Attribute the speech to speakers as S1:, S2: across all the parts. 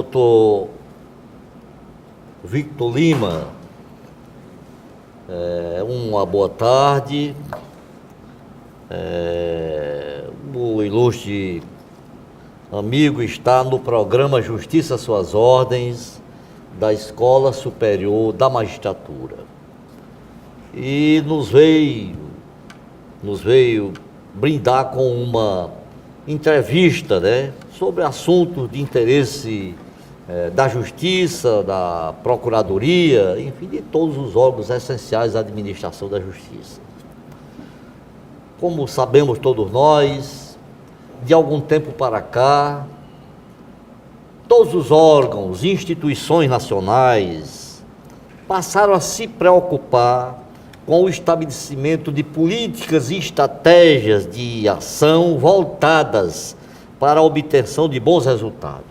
S1: doutor Victor Lima, uma boa tarde. O ilustre amigo está no programa Justiça às Suas Ordens, da Escola Superior da Magistratura. E nos veio brindar com uma entrevista, sobre assuntos de interesse da Justiça, da Procuradoria, enfim, de todos os órgãos essenciais da administração da Justiça. Como sabemos todos nós, de algum tempo para cá, todos os órgãos e instituições nacionais passaram a se preocupar com o estabelecimento de políticas e estratégias de ação voltadas para a obtenção de bons resultados.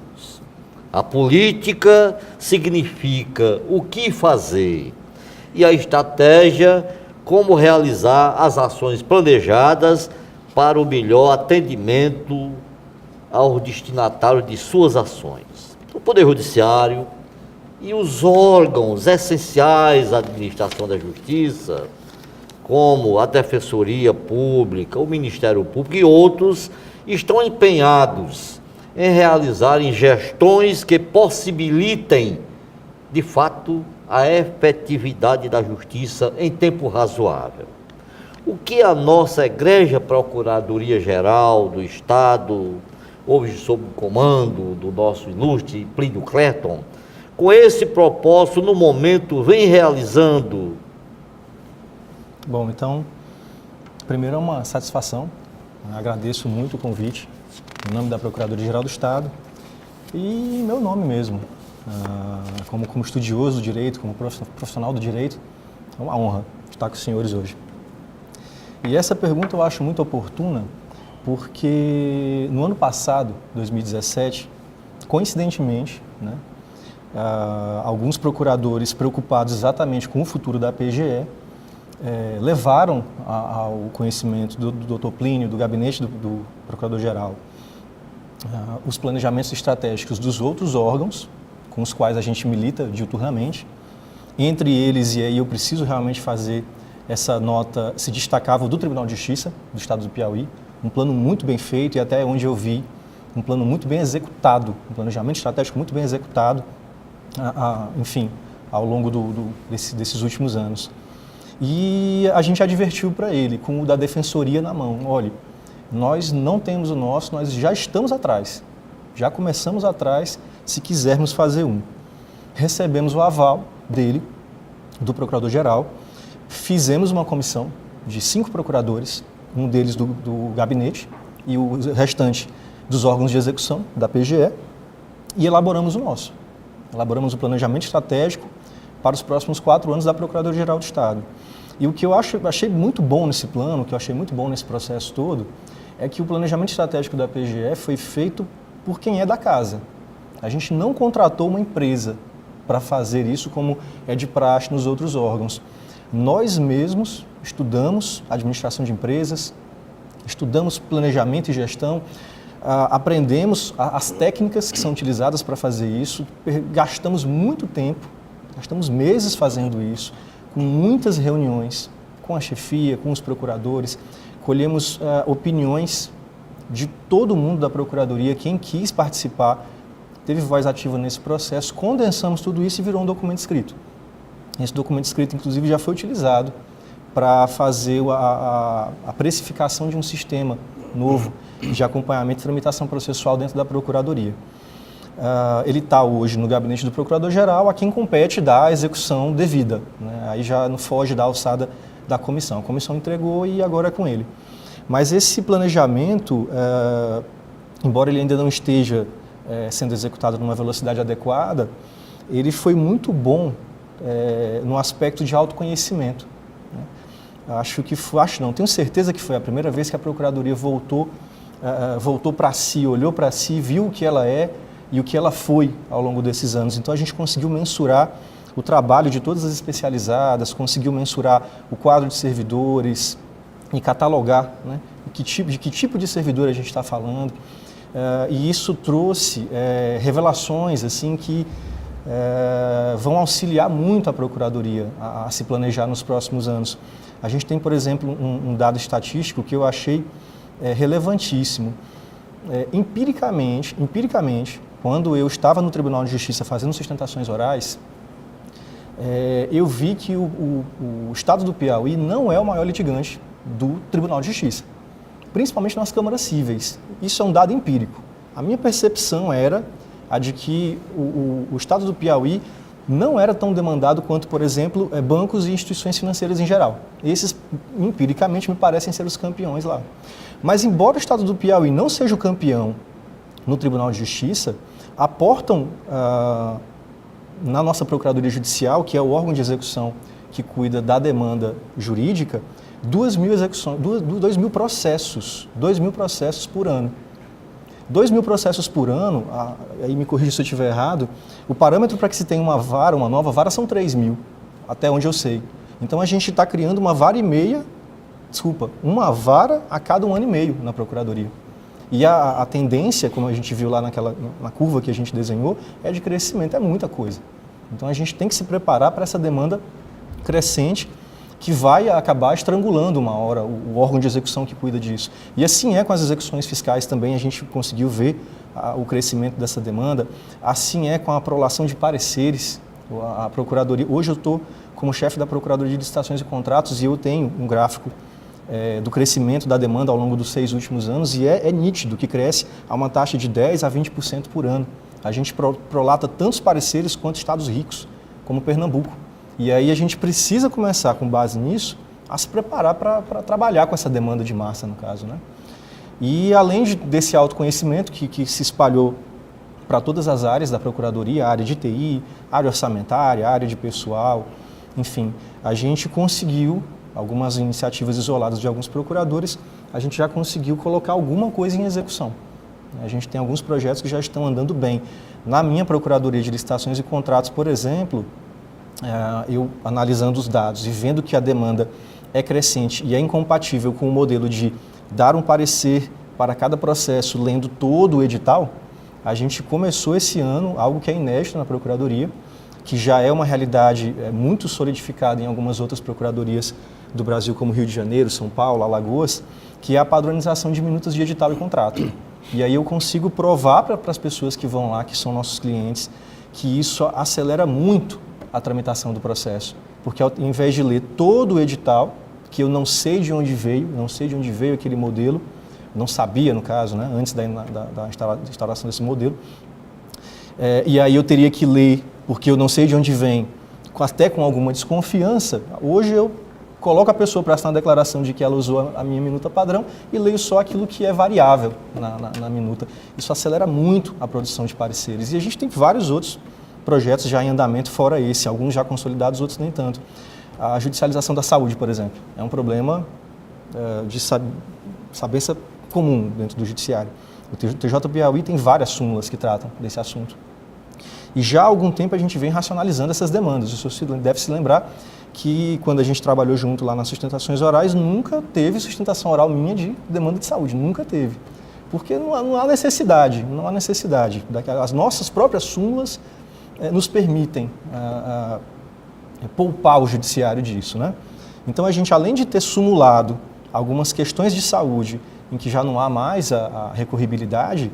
S1: A política significa o que fazer e a estratégia, como realizar as ações planejadas para o melhor atendimento aos destinatários de suas ações. O Poder Judiciário e os órgãos essenciais da administração da Justiça, como a Defensoria Pública, o Ministério Público e outros, estão empenhados em realizarem gestões que possibilitem, de fato, a efetividade da Justiça em tempo razoável. O que a nossa egrégea Procuradoria-Geral do Estado, hoje sob o comando do nosso ilustre Plínio Clerton, com esse propósito, no momento, vem realizando?
S2: Bom, então, primeiro é uma satisfação, agradeço muito o convite, em nome da Procuradoria-Geral do Estado e em meu nome mesmo, como estudioso do direito, como profissional do direito, é uma honra estar com os senhores hoje. E essa pergunta eu acho muito oportuna, porque no ano passado, 2017, coincidentemente, alguns procuradores preocupados exatamente com o futuro da PGE levaram ao conhecimento do Dr. Plínio, do gabinete do Procurador-Geral, os planejamentos estratégicos dos outros órgãos com os quais a gente milita diuturnamente. Entre eles, e aí eu preciso realmente fazer essa nota, se destacava o do Tribunal de Justiça do Estado do Piauí, um plano muito bem feito e até onde eu vi, um plano muito bem executado, um planejamento estratégico muito bem executado, enfim, ao longo desses últimos anos. E a gente advertiu para ele, com o da Defensoria na mão, olha, nós não temos o nosso, nós já estamos atrás, já começamos atrás se quisermos fazer um. Recebemos o aval dele, do Procurador-Geral, fizemos uma comissão de 5 procuradores, um deles do gabinete e o restante dos órgãos de execução da PGE, e elaboramos o nosso. Elaboramos o planejamento estratégico para os próximos 4 anos da Procuradoria-Geral do Estado. E o que eu achei muito bom nesse plano, o que eu achei muito bom nesse processo todo, é que o planejamento estratégico da PGE foi feito por quem é da casa. A gente não contratou uma empresa para fazer isso como é de praxe nos outros órgãos. Nós mesmos estudamos administração de empresas, estudamos planejamento e gestão, aprendemos as técnicas que são utilizadas para fazer isso, gastamos muito tempo, gastamos meses fazendo isso, com muitas reuniões com a chefia, com os procuradores, colhemos opiniões de todo mundo da Procuradoria, quem quis participar, teve voz ativa nesse processo, condensamos tudo isso e virou um documento escrito. Esse documento escrito, inclusive, já foi utilizado para fazer a precificação de um sistema novo de acompanhamento e tramitação processual dentro da Procuradoria. Ele está hoje no gabinete do Procurador-Geral, a quem compete dar a execução devida. Aí já não foge da alçada da comissão. A comissão entregou e agora é com ele. Mas esse planejamento, embora ele ainda não esteja sendo executado numa velocidade adequada, ele foi muito bom no aspecto de autoconhecimento. Tenho certeza que foi a primeira vez que a Procuradoria voltou para si, olhou para si, viu o que ela é e o que ela foi ao longo desses anos. Então a gente conseguiu mensurar o trabalho de todas as especializadas, conseguiu mensurar o quadro de servidores e catalogar, de que tipo de servidor a gente está falando. e isso trouxe revelações assim que vão auxiliar muito a Procuradoria a se planejar nos próximos anos. A gente tem, por exemplo, um dado estatístico que eu achei relevantíssimo. Empiricamente, quando eu estava no Tribunal de Justiça fazendo sustentações orais, eu vi que o Estado do Piauí não é o maior litigante do Tribunal de Justiça, principalmente nas câmaras cíveis. Isso é um dado empírico. A minha percepção era a de que o Estado do Piauí não era tão demandado quanto, por exemplo, bancos e instituições financeiras em geral. Esses, empiricamente, me parecem ser os campeões lá. Mas, embora o Estado do Piauí não seja o campeão no Tribunal de Justiça, aportam na nossa Procuradoria Judicial, que é o órgão de execução que cuida da demanda jurídica, 2.000 processos, 2.000 processos por ano. 2.000 processos por ano, aí me corrija se eu estiver errado, o parâmetro para que se tenha uma nova vara são 3.000, até onde eu sei. Então a gente está criando uma vara a cada 1 ano e meio na Procuradoria. E a tendência, como a gente viu lá na curva que a gente desenhou, é de crescimento, é muita coisa. Então a gente tem que se preparar para essa demanda crescente que vai acabar estrangulando uma hora o órgão de execução que cuida disso. E assim é com as execuções fiscais também, a gente conseguiu ver o crescimento dessa demanda, assim é com a prolação de pareceres, a Procuradoria. Hoje eu estou como chefe da Procuradoria de Licitações e Contratos e eu tenho um gráfico do crescimento da demanda ao longo dos 6 últimos anos e é nítido que cresce a uma taxa de 10% a 20% por ano. A gente prolata tantos pareceres quanto estados ricos, como Pernambuco. E aí a gente precisa começar, com base nisso, a se preparar para trabalhar com essa demanda de massa, no caso, né? E além desse autoconhecimento que se espalhou para todas as áreas da Procuradoria, a área de TI, área orçamentária, área de pessoal, enfim, a gente conseguiu, algumas iniciativas isoladas de alguns procuradores, a gente já conseguiu colocar alguma coisa em execução. A gente tem alguns projetos que já estão andando bem. Na minha Procuradoria de Licitações e Contratos, por exemplo, eu analisando os dados e vendo que a demanda é crescente e é incompatível com o modelo de dar um parecer para cada processo lendo todo o edital, a gente começou esse ano algo que é inédito na Procuradoria, que já é uma realidade muito solidificada em algumas outras procuradorias do Brasil, como Rio de Janeiro, São Paulo, Alagoas, que é a padronização de minutas de edital e contrato. E aí eu consigo provar para as pessoas que vão lá, que são nossos clientes, que isso acelera muito a tramitação do processo, porque ao invés de ler todo o edital, que eu não sei de onde veio aquele modelo, não sabia no caso, né, antes da instalação desse modelo, e aí eu teria que ler, porque eu não sei de onde vem, até com alguma desconfiança, hoje eu coloco a pessoa para assinar a declaração de que ela usou a minha minuta padrão e leio só aquilo que é variável na minuta. Isso acelera muito a produção de pareceres. E a gente tem vários outros projetos já em andamento, fora esse, alguns já consolidados, outros nem tanto. A judicialização da saúde, por exemplo, é um problema de sabença comum dentro do judiciário. O TJ Piauí tem várias súmulas que tratam desse assunto. E já há algum tempo a gente vem racionalizando essas demandas. O senhor deve se lembrar que quando a gente trabalhou junto lá nas sustentações orais, nunca teve sustentação oral minha de demanda de saúde, nunca teve. Porque não há necessidade. As nossas próprias súmulas nos permitem poupar o judiciário disso, né? Então a gente, além de ter sumulado algumas questões de saúde em que já não há mais a recorribilidade,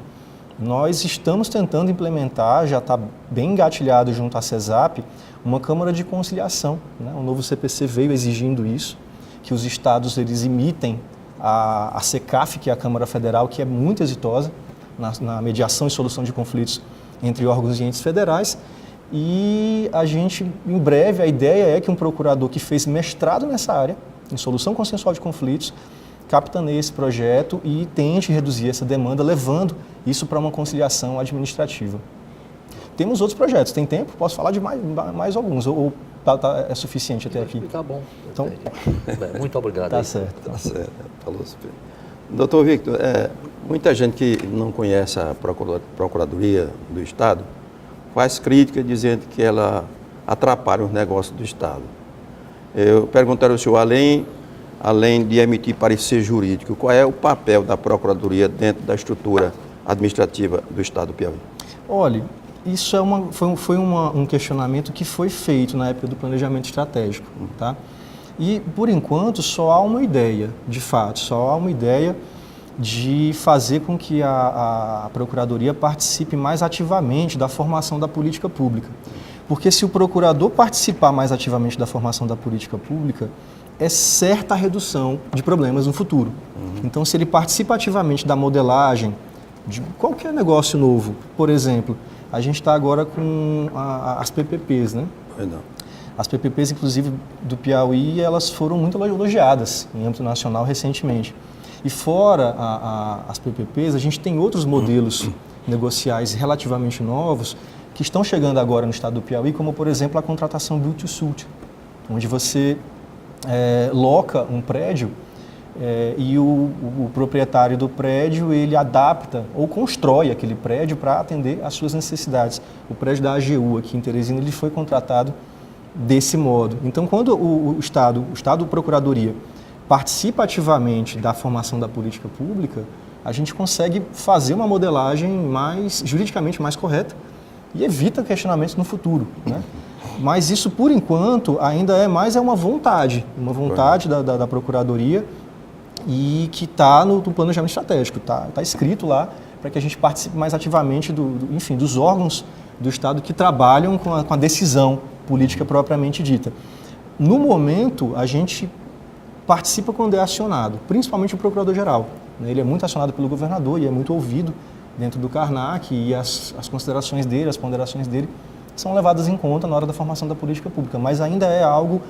S2: nós estamos tentando implementar, já está bem engatilhado junto à CESAP, uma Câmara de Conciliação, né? O novo CPC veio exigindo isso, que os estados eles imitem a CECAF, que é a Câmara Federal, que é muito exitosa na mediação e solução de conflitos entre órgãos e entes federais. E a gente, em breve, a ideia é que um procurador que fez mestrado nessa área, em solução consensual de conflitos, capitaneie esse projeto e tente reduzir essa demanda, levando isso para uma conciliação administrativa. Temos outros projetos, tem tempo? Posso falar de mais alguns, ou é suficiente até aqui?
S1: Tá bom.
S2: Então,
S1: muito obrigado.
S2: Tá certo.
S3: Tá certo, falou super. Doutor Victor, muita gente que não conhece a Procuradoria do Estado faz crítica dizendo que ela atrapalha os negócios do Estado. Eu perguntaria ao senhor, além de emitir parecer jurídico, qual é o papel da Procuradoria dentro da estrutura administrativa do Estado do Piauí?
S2: Olha, isso foi um questionamento que foi feito na época do planejamento estratégico, tá? E, por enquanto, só há uma ideia, de fato, só há uma ideia de fazer com que a Procuradoria participe mais ativamente da formação da política pública. Porque se o procurador participar mais ativamente da formação da política pública, é certa a redução de problemas no futuro. Então, se ele participa ativamente da modelagem de qualquer negócio novo, por exemplo, a gente está agora com as PPPs, né?
S3: Não.
S2: As PPPs, inclusive, do Piauí, elas foram muito elogiadas em âmbito nacional recentemente. E fora as PPPs, a gente tem outros modelos negociais relativamente novos que estão chegando agora no estado do Piauí, como, por exemplo, a contratação build to suit, onde você loca um prédio e o proprietário do prédio, ele adapta ou constrói aquele prédio para atender às suas necessidades. O prédio da AGU aqui em Teresina, ele foi contratado desse modo. Então, quando o Estado, Procuradoria, participa ativamente da formação da política pública, a gente consegue fazer uma modelagem juridicamente mais correta e evita questionamentos no futuro, né? Mas isso, por enquanto, ainda é uma vontade da Procuradoria e que está no planejamento estratégico, está escrito lá para que a gente participe mais ativamente dos órgãos do Estado que trabalham com a decisão política propriamente dita. No momento, a gente participa quando é acionado, principalmente o Procurador-Geral. Ele é muito acionado pelo governador e é muito ouvido dentro do CARNAC e as considerações dele, as ponderações dele são levadas em conta na hora da formação da política pública, mas ainda é algo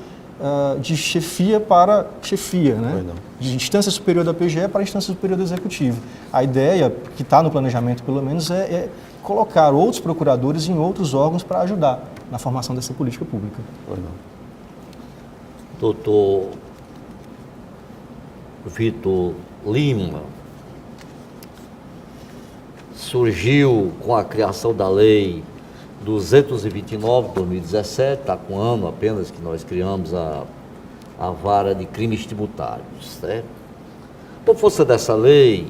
S2: de chefia para chefia, né? De instância superior da PGE para instância superior do Executivo. A ideia, que está no planejamento pelo menos, é colocar outros procuradores em outros órgãos para ajudar na formação dessa política pública.
S1: Doutor Vitor Lima, surgiu com a criação da Lei 229 de 2017, está com um ano apenas que nós criamos a vara de crimes tributários, certo? Por força dessa lei,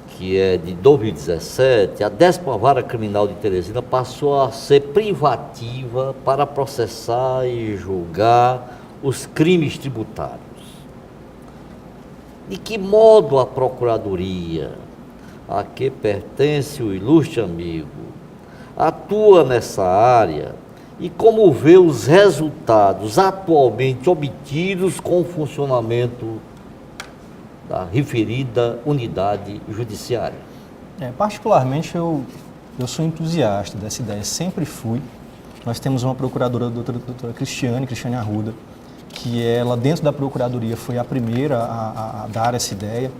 S1: que é de 2017, a 10ª Vara Criminal de Teresina passou a ser privativa para processar e julgar os crimes tributários. De que modo a Procuradoria, a que pertence o ilustre amigo, atua nessa área e como vê os resultados atualmente obtidos com o funcionamento da referida unidade judiciária?
S2: Particularmente, eu sou entusiasta dessa ideia, sempre fui. Nós temos uma procuradora, a doutora Cristiane Arruda, que ela, dentro da Procuradoria, foi a primeira a dar essa ideia.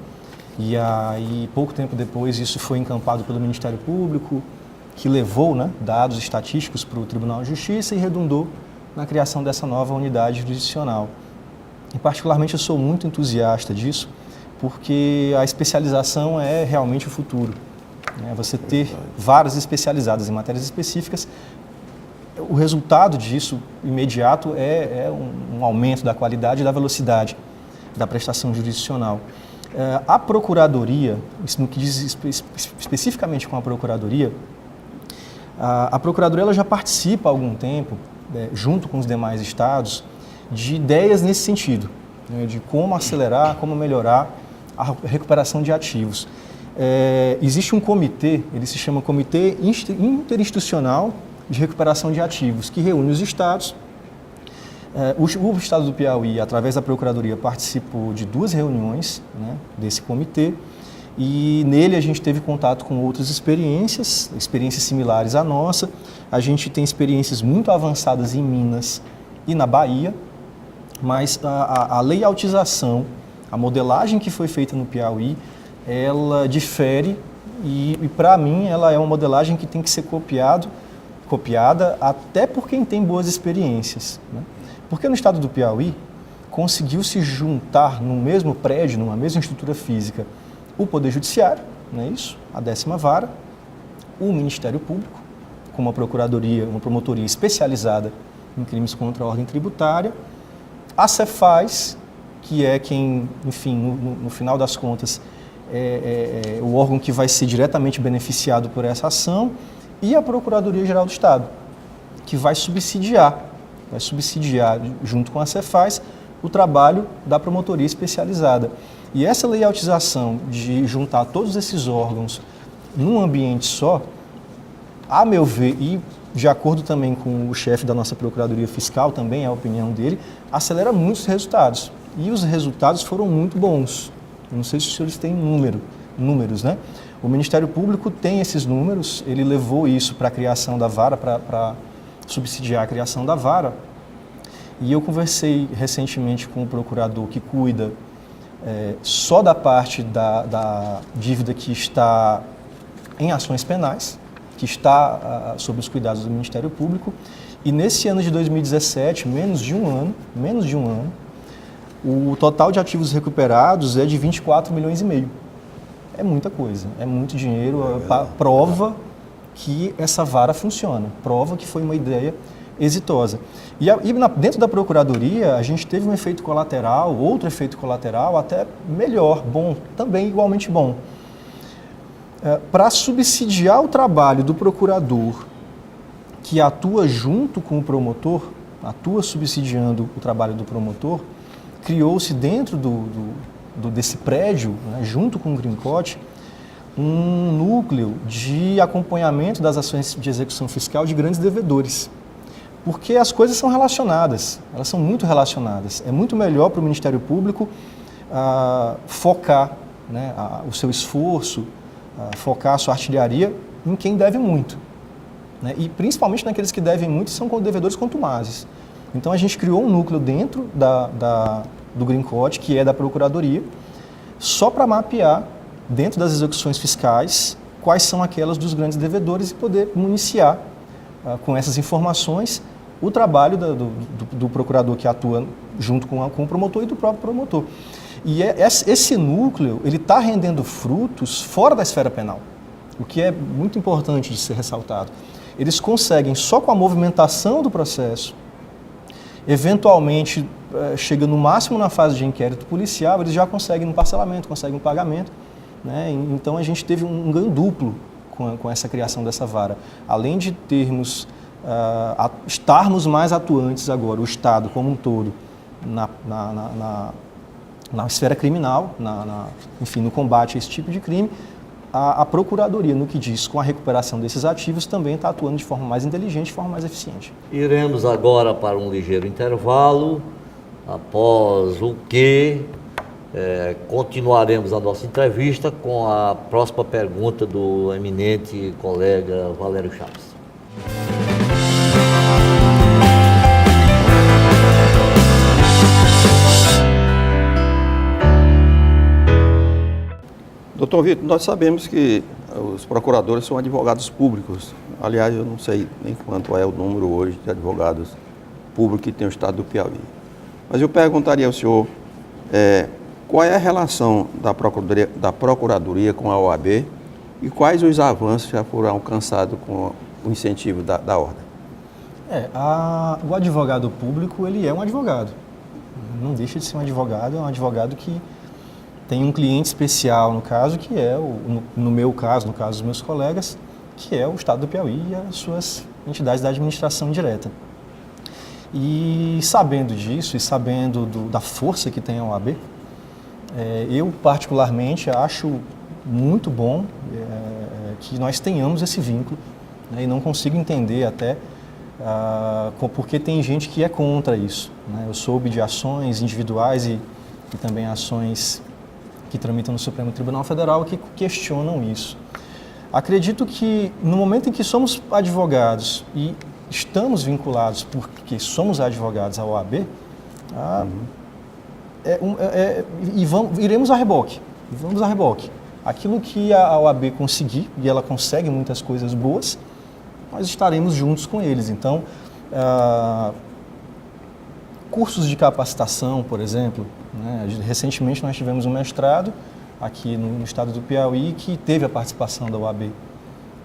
S2: E aí, pouco tempo depois, isso foi encampado pelo Ministério Público, que levou, né, dados estatísticos para o Tribunal de Justiça e redundou na criação dessa nova unidade jurisdicional. E, particularmente, eu sou muito entusiasta disso, porque a especialização é realmente o futuro, né? Você ter varas especializadas em matérias específicas, o resultado disso, imediato, é um aumento da qualidade e da velocidade da prestação jurisdicional. A Procuradoria, no que diz especificamente com a Procuradoria, a Procuradoria ela já participa há algum tempo, junto com os demais estados, de ideias nesse sentido, né, de como acelerar, como melhorar a recuperação de ativos. Existe um comitê, ele se chama Comitê Interinstitucional de Recuperação de Ativos, que reúne os estados. O estado do Piauí, através da Procuradoria, participou de 2 reuniões, né, desse comitê, e nele a gente teve contato com outras experiências similares à nossa. A gente tem experiências muito avançadas em Minas e na Bahia, mas a layoutização, a modelagem que foi feita no Piauí, ela difere e para mim, ela é uma modelagem que tem que ser copiada até por quem tem boas experiências, né? Porque no estado do Piauí, conseguiu se juntar no mesmo prédio, numa mesma estrutura física, o Poder Judiciário, não é isso? A 10ª Vara, o Ministério Público, com uma procuradoria, uma promotoria especializada em crimes contra a ordem tributária, a Cefaz, que é quem, enfim, no final das contas, o órgão que vai ser diretamente beneficiado por essa ação, e a Procuradoria-Geral do Estado, que vai subsidiar junto com a Cefaz, o trabalho da promotoria especializada. E essa layoutização de juntar todos esses órgãos num ambiente só, a meu ver, e de acordo também com o chefe da nossa Procuradoria Fiscal, também é a opinião dele, acelera muitos resultados. E os resultados foram muito bons. Eu não sei se os senhores têm números, né? O Ministério Público tem esses números, ele levou isso para a criação da vara, para subsidiar a criação da vara. E eu conversei recentemente com o procurador que cuida só da parte da dívida que está em ações penais, que está sob os cuidados do Ministério Público. E nesse ano de 2017, menos de um ano, o total de ativos recuperados é de 24 milhões e meio. É muita coisa, é muito dinheiro, prova que essa vara funciona, prova que foi uma ideia exitosa. E dentro da Procuradoria, a gente teve um efeito colateral, outro efeito colateral, até melhor, bom, também igualmente bom. Para subsidiar o trabalho do procurador, que atua junto com o promotor, atua subsidiando o trabalho do promotor, criou-se dentro desse prédio, né, junto com o Grincote, um núcleo de acompanhamento das ações de execução fiscal de grandes devedores. Porque as coisas são relacionadas, elas são muito relacionadas. É muito melhor para o Ministério Público focar, né, o seu esforço, focar a sua artilharia em quem deve muito. Né, e principalmente naqueles que devem muito, são devedores contumazes. Então a gente criou um núcleo dentro do Grincote, que é da Procuradoria, só para mapear, dentro das execuções fiscais, quais são aquelas dos grandes devedores e poder municiar com essas informações o trabalho do procurador que atua junto com o promotor e do próprio promotor. E esse núcleo ele está rendendo frutos fora da esfera penal, o que é muito importante de ser ressaltado. Eles conseguem, só com a movimentação do processo, eventualmente, chega no máximo na fase de inquérito policial, eles já conseguem um parcelamento, conseguem um pagamento. Né? Então a gente teve um ganho duplo com essa criação dessa vara. Além de estarmos mais atuantes agora, o Estado como um todo, na esfera criminal, enfim, no combate a esse tipo de crime, a Procuradoria, no que diz com a recuperação desses ativos, também está atuando de forma mais inteligente, de forma mais eficiente.
S1: Iremos agora para um ligeiro intervalo, após o que continuaremos a nossa entrevista com a próxima pergunta do eminente colega Valério Chaves.
S3: Doutor Vitor, nós sabemos que os procuradores são advogados públicos. Aliás, eu não sei nem quanto é o número hoje de advogados públicos que tem o Estado do Piauí. Mas eu perguntaria ao senhor qual é a relação da Procuradoria com a OAB e quais os avanços já foram alcançados com o incentivo da ordem?
S2: O advogado público, ele é um advogado. Não deixa de ser um advogado que tem um cliente especial, no caso, que é, no meu caso, no caso dos meus colegas, que é o Estado do Piauí e as suas entidades da administração direta. E sabendo disso e sabendo da força que tem a OAB, eu particularmente acho muito bom que nós tenhamos esse vínculo, né, e não consigo entender até porque tem gente que é contra isso. Né? Eu soube de ações individuais e também ações que tramitam no Supremo Tribunal Federal que questionam isso. Acredito que no momento em que somos advogados e estamos vinculados porque somos advogados à OAB, iremos a reboque. Vamos a reboque. Aquilo que a OAB conseguir, e ela consegue muitas coisas boas, nós estaremos juntos com eles. Então, cursos de capacitação, por exemplo, né? Recentemente nós tivemos um mestrado aqui no estado do Piauí que teve a participação da OAB.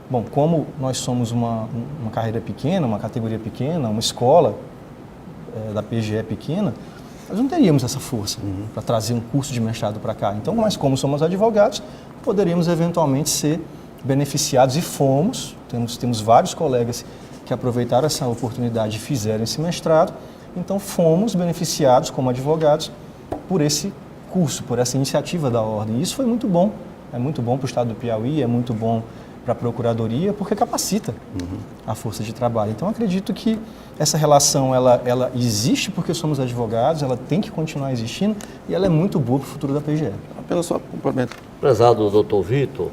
S2: Bom, como nós somos uma carreira pequena, uma categoria pequena, uma escola da PGE pequena, nós não teríamos essa força para trazer um curso de mestrado para cá. Então, mas como somos advogados, poderíamos eventualmente ser beneficiados e fomos. Temos vários colegas que aproveitaram essa oportunidade e fizeram esse mestrado. Então, fomos beneficiados como advogados por esse curso, por essa iniciativa da Ordem. E isso foi muito bom. É muito bom para o Estado do Piauí, é muito bom para a Procuradoria, porque capacita a força de trabalho. Então, acredito que essa relação, ela existe porque somos advogados, ela tem que continuar existindo e ela é muito boa para o futuro da PGE.
S3: Apenas só complemento.
S1: Prezado doutor Vitor,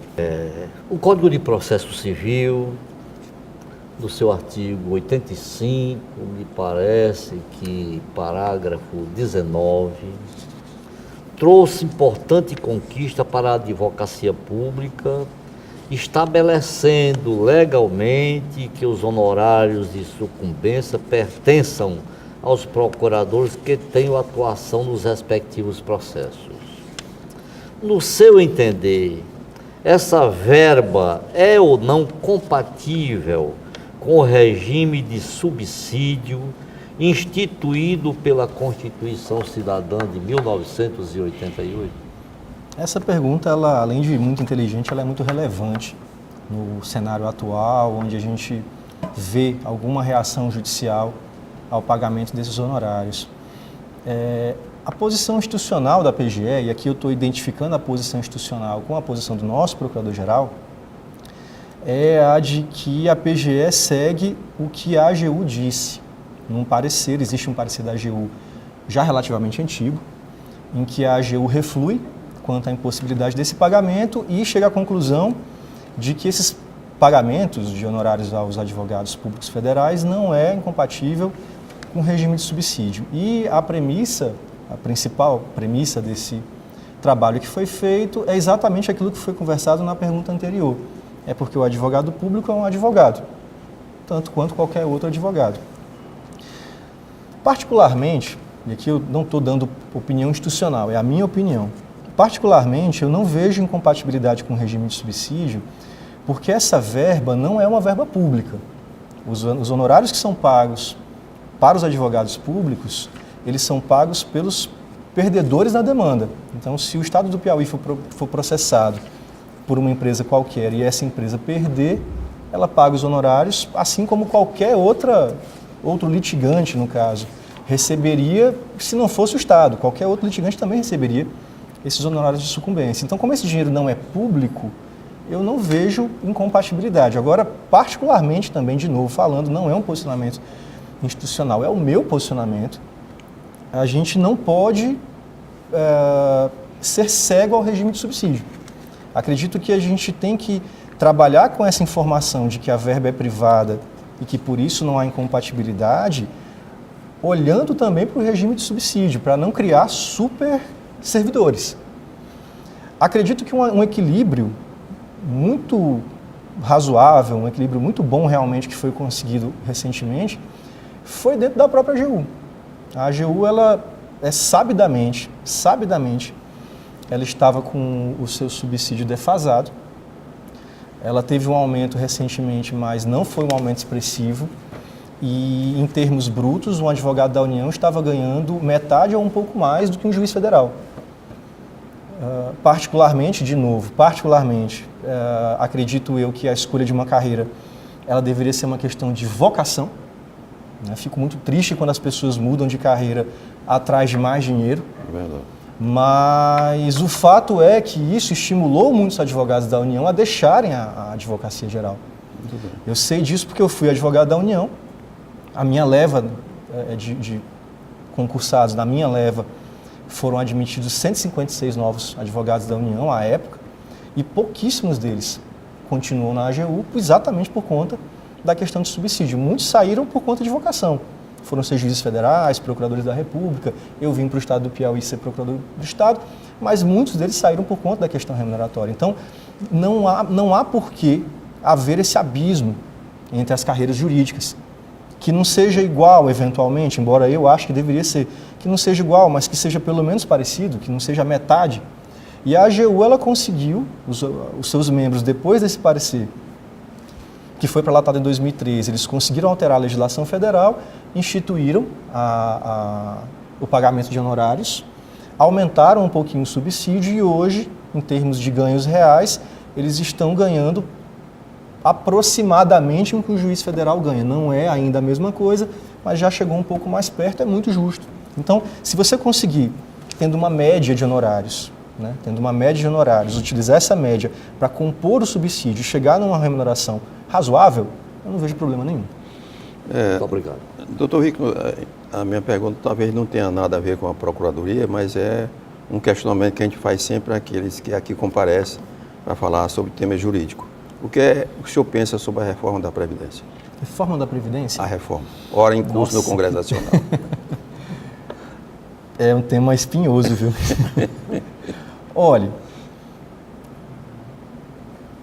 S1: o Código de Processo Civil, no seu artigo 85, me parece que parágrafo 19, trouxe importante conquista para a advocacia pública, estabelecendo legalmente que os honorários de sucumbência pertençam aos procuradores que tenham atuação nos respectivos processos. No seu entender, essa verba é ou não compatível com o regime de subsídio instituído pela Constituição Cidadã de 1988?
S2: Essa pergunta, ela, além de muito inteligente, ela é muito relevante no cenário atual, onde a gente vê alguma reação judicial ao pagamento desses honorários. A posição institucional da PGE, e aqui eu estou identificando a posição institucional com a posição do nosso Procurador-Geral, é a de que a PGE segue o que a AGU disse. Num parecer, existe um parecer da AGU já relativamente antigo, em que a AGU reflui quanto à impossibilidade desse pagamento e chega à conclusão de que esses pagamentos de honorários aos advogados públicos federais não é incompatível com o regime de subsídio. E a principal premissa desse trabalho que foi feito é exatamente aquilo que foi conversado na pergunta anterior. É porque o advogado público é um advogado, tanto quanto qualquer outro advogado. Particularmente, e aqui eu não estou dando opinião institucional, é a minha opinião, particularmente eu não vejo incompatibilidade com o regime de subsídio, porque essa verba não é uma verba pública. Os honorários que são pagos para os advogados públicos, eles são pagos pelos perdedores da demanda. Então, se o Estado do Piauí for processado por uma empresa qualquer e essa empresa perder, ela paga os honorários, assim como qualquer outro litigante, no caso, receberia, se não fosse o Estado. Qualquer outro litigante também receberia esses honorários de sucumbência. Então, como esse dinheiro não é público, eu não vejo incompatibilidade. Agora, particularmente também, de novo falando, não é um posicionamento institucional, é o meu posicionamento. A gente não pode ser cego ao regime de subsídio. Acredito que a gente tem que trabalhar com essa informação de que a verba é privada e que por isso não há incompatibilidade, olhando também para o regime de subsídio, para não criar super servidores. Acredito que um equilíbrio muito razoável, um equilíbrio muito bom realmente que foi conseguido recentemente, foi dentro da própria AGU. A AGU, ela sabidamente, ela estava com o seu subsídio defasado. Ela teve um aumento recentemente, mas não foi um aumento expressivo. E, em termos brutos, um advogado da União estava ganhando metade ou um pouco mais do que um juiz federal. Particularmente, acredito eu que a escolha de uma carreira, ela deveria ser uma questão de vocação. Né? Fico muito triste quando as pessoas mudam de carreira atrás de mais dinheiro.
S3: É verdade.
S2: Mas o fato é que isso estimulou muitos advogados da União a deixarem a advocacia geral. Eu sei disso porque eu fui advogado da União. A minha leva de concursados, na minha leva, foram admitidos 156 novos advogados da União à época, e pouquíssimos deles continuam na AGU exatamente por conta da questão de subsídio. Muitos saíram por conta de vocação. Foram ser juízes federais, procuradores da República, eu vim para o Estado do Piauí ser procurador do Estado, mas muitos deles saíram por conta da questão remuneratória. Então, não há por que haver esse abismo entre as carreiras jurídicas, que não seja igual, eventualmente, embora eu acho que deveria ser, que não seja igual, mas que seja pelo menos parecido, que não seja metade. E a AGU, ela conseguiu, os seus membros, depois desse parecer, que foi prelatado em 2013, eles conseguiram alterar a legislação federal, instituíram o pagamento de honorários, aumentaram um pouquinho o subsídio e hoje, em termos de ganhos reais, eles estão ganhando aproximadamente o que o juiz federal ganha. Não é ainda a mesma coisa, mas já chegou um pouco mais perto, é muito justo. Então, se você conseguir, tendo uma média de honorários, né, utilizar essa média para compor o subsídio e chegar numa remuneração razoável, eu não vejo problema nenhum.
S1: Muito obrigado.
S3: Doutor Rico, a minha pergunta talvez não tenha nada a ver com a Procuradoria, mas é um questionamento que a gente faz sempre àqueles que aqui comparecem para falar sobre tema jurídico. O que o senhor pensa sobre a reforma da Previdência?
S2: Reforma da Previdência?
S3: A reforma. Ora em curso no Congresso Nacional.
S2: É um tema espinhoso, viu? Olha,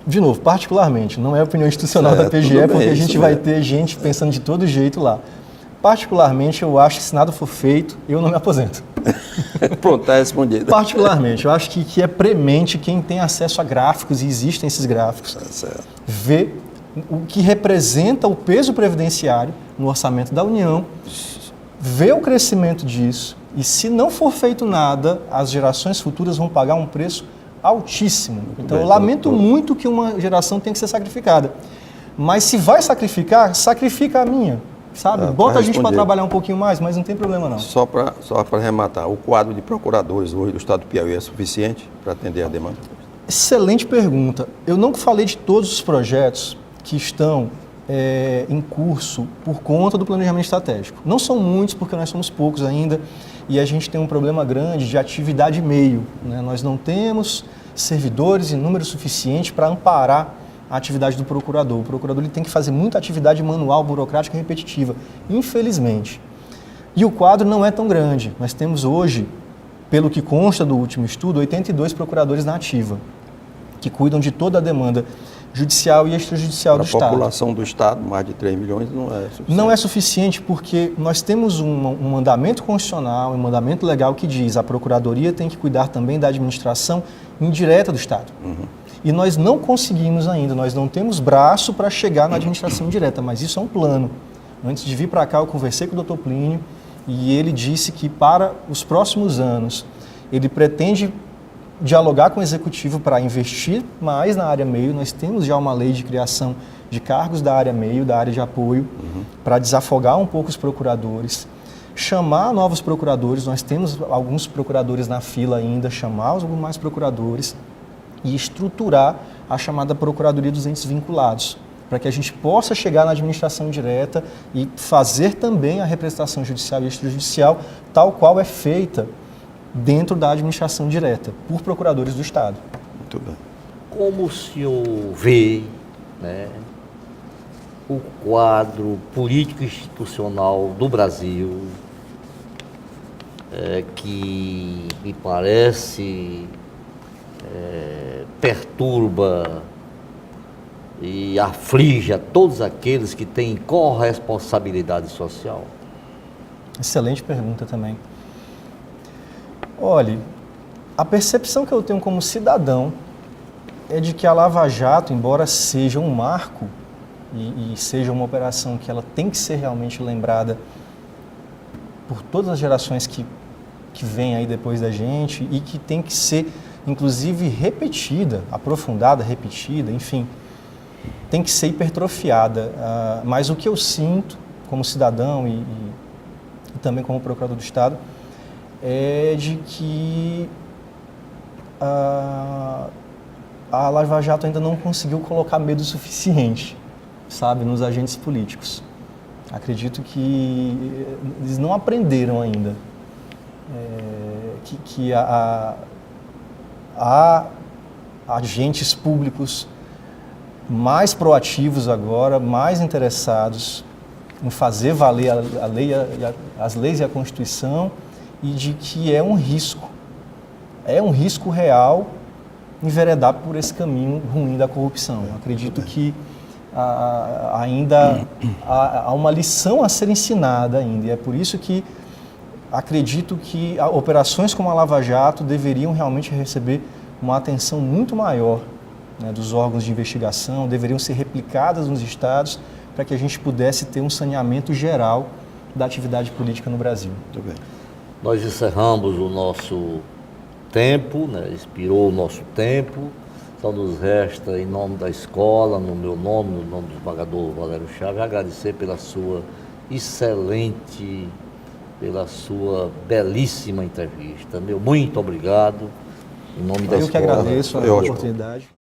S2: de novo, particularmente, não é a opinião institucional da PGE, porque a gente vai ter gente pensando de todo jeito lá. Particularmente, eu acho que se nada for feito, eu não me aposento.
S3: Pronto, está respondido.
S2: Particularmente, eu acho que é premente quem tem acesso a gráficos, e existem esses gráficos, ver o que representa o peso previdenciário no orçamento da União, ver o crescimento disso, e se não for feito nada, as gerações futuras vão pagar um preço altíssimo. Então, eu lamento muito que uma geração tenha que ser sacrificada. Mas se vai sacrificar, sacrifica a minha. Sabe? Bota a gente para trabalhar um pouquinho mais, mas não tem problema não.
S3: Só para arrematar, o quadro de procuradores hoje do Estado do Piauí é suficiente para atender a demanda?
S2: Excelente pergunta. Eu não falei de todos os projetos que estão em curso por conta do planejamento estratégico. Não são muitos, porque nós somos poucos ainda, e a gente tem um problema grande de atividade meio, né? Nós não temos servidores em número suficiente para amparar a atividade do procurador. O procurador ele tem que fazer muita atividade manual, burocrática e repetitiva, infelizmente. E o quadro não é tão grande. Nós temos hoje, pelo que consta do último estudo, 82 procuradores na ativa, que cuidam de toda a demanda judicial e extrajudicial do Estado.
S3: A população do Estado, mais de 3 milhões, não é suficiente.
S2: Não é suficiente porque nós temos um mandamento constitucional, um mandamento legal que diz que a Procuradoria tem que cuidar também da administração indireta do Estado. E nós não conseguimos ainda, nós não temos braço para chegar na administração indireta, mas isso é um plano. Antes de vir para cá, eu conversei com o Dr. Plínio e ele disse que para os próximos anos ele pretende dialogar com o Executivo para investir mais na área meio. Nós temos já uma lei de criação de cargos da área meio, da área de apoio, para desafogar um pouco os procuradores, chamar novos procuradores. Nós temos alguns procuradores na fila ainda, chamar alguns mais procuradores e estruturar a chamada Procuradoria dos Entes Vinculados, para que a gente possa chegar na administração direta e fazer também a representação judicial e extrajudicial, tal qual é feita dentro da administração direta, por procuradores do Estado.
S3: Muito bem.
S1: Como o senhor vê, né, o quadro político institucional do Brasil, que me parece perturba e aflige a todos aqueles que têm corresponsabilidade social?
S2: Excelente pergunta também. Olha, a percepção que eu tenho como cidadão é de que a Lava Jato, embora seja um marco e seja uma operação que ela tem que ser realmente lembrada por todas as gerações que vêm aí depois da gente e que tem que ser, inclusive, repetida, aprofundada, repetida, enfim, tem que ser hipertrofiada. Mas o que eu sinto como cidadão e também como procurador do Estado é de que a Lava Jato ainda não conseguiu colocar medo suficiente, sabe, nos agentes políticos. Acredito que eles não aprenderam ainda que há agentes públicos mais proativos agora, mais interessados em fazer valer a lei, as leis e a Constituição, e de que é um risco real enveredar por esse caminho ruim da corrupção. Eu acredito que ainda há uma lição a ser ensinada ainda, e é por isso que acredito que operações como a Lava Jato deveriam realmente receber uma atenção muito maior, né, dos órgãos de investigação, deveriam ser replicadas nos estados para que a gente pudesse ter um saneamento geral da atividade política no Brasil.
S3: Muito bem.
S1: nós encerramos o nosso tempo, né? Expirou o nosso tempo. Só nos resta, em nome da escola, no meu nome, no nome do desembargador Valério Chaves, agradecer pela sua excelente, pela sua belíssima entrevista. Meu muito obrigado, em nome da
S2: Eu
S1: escola.
S2: que agradeço a
S3: Foi ótimo.
S2: oportunidade.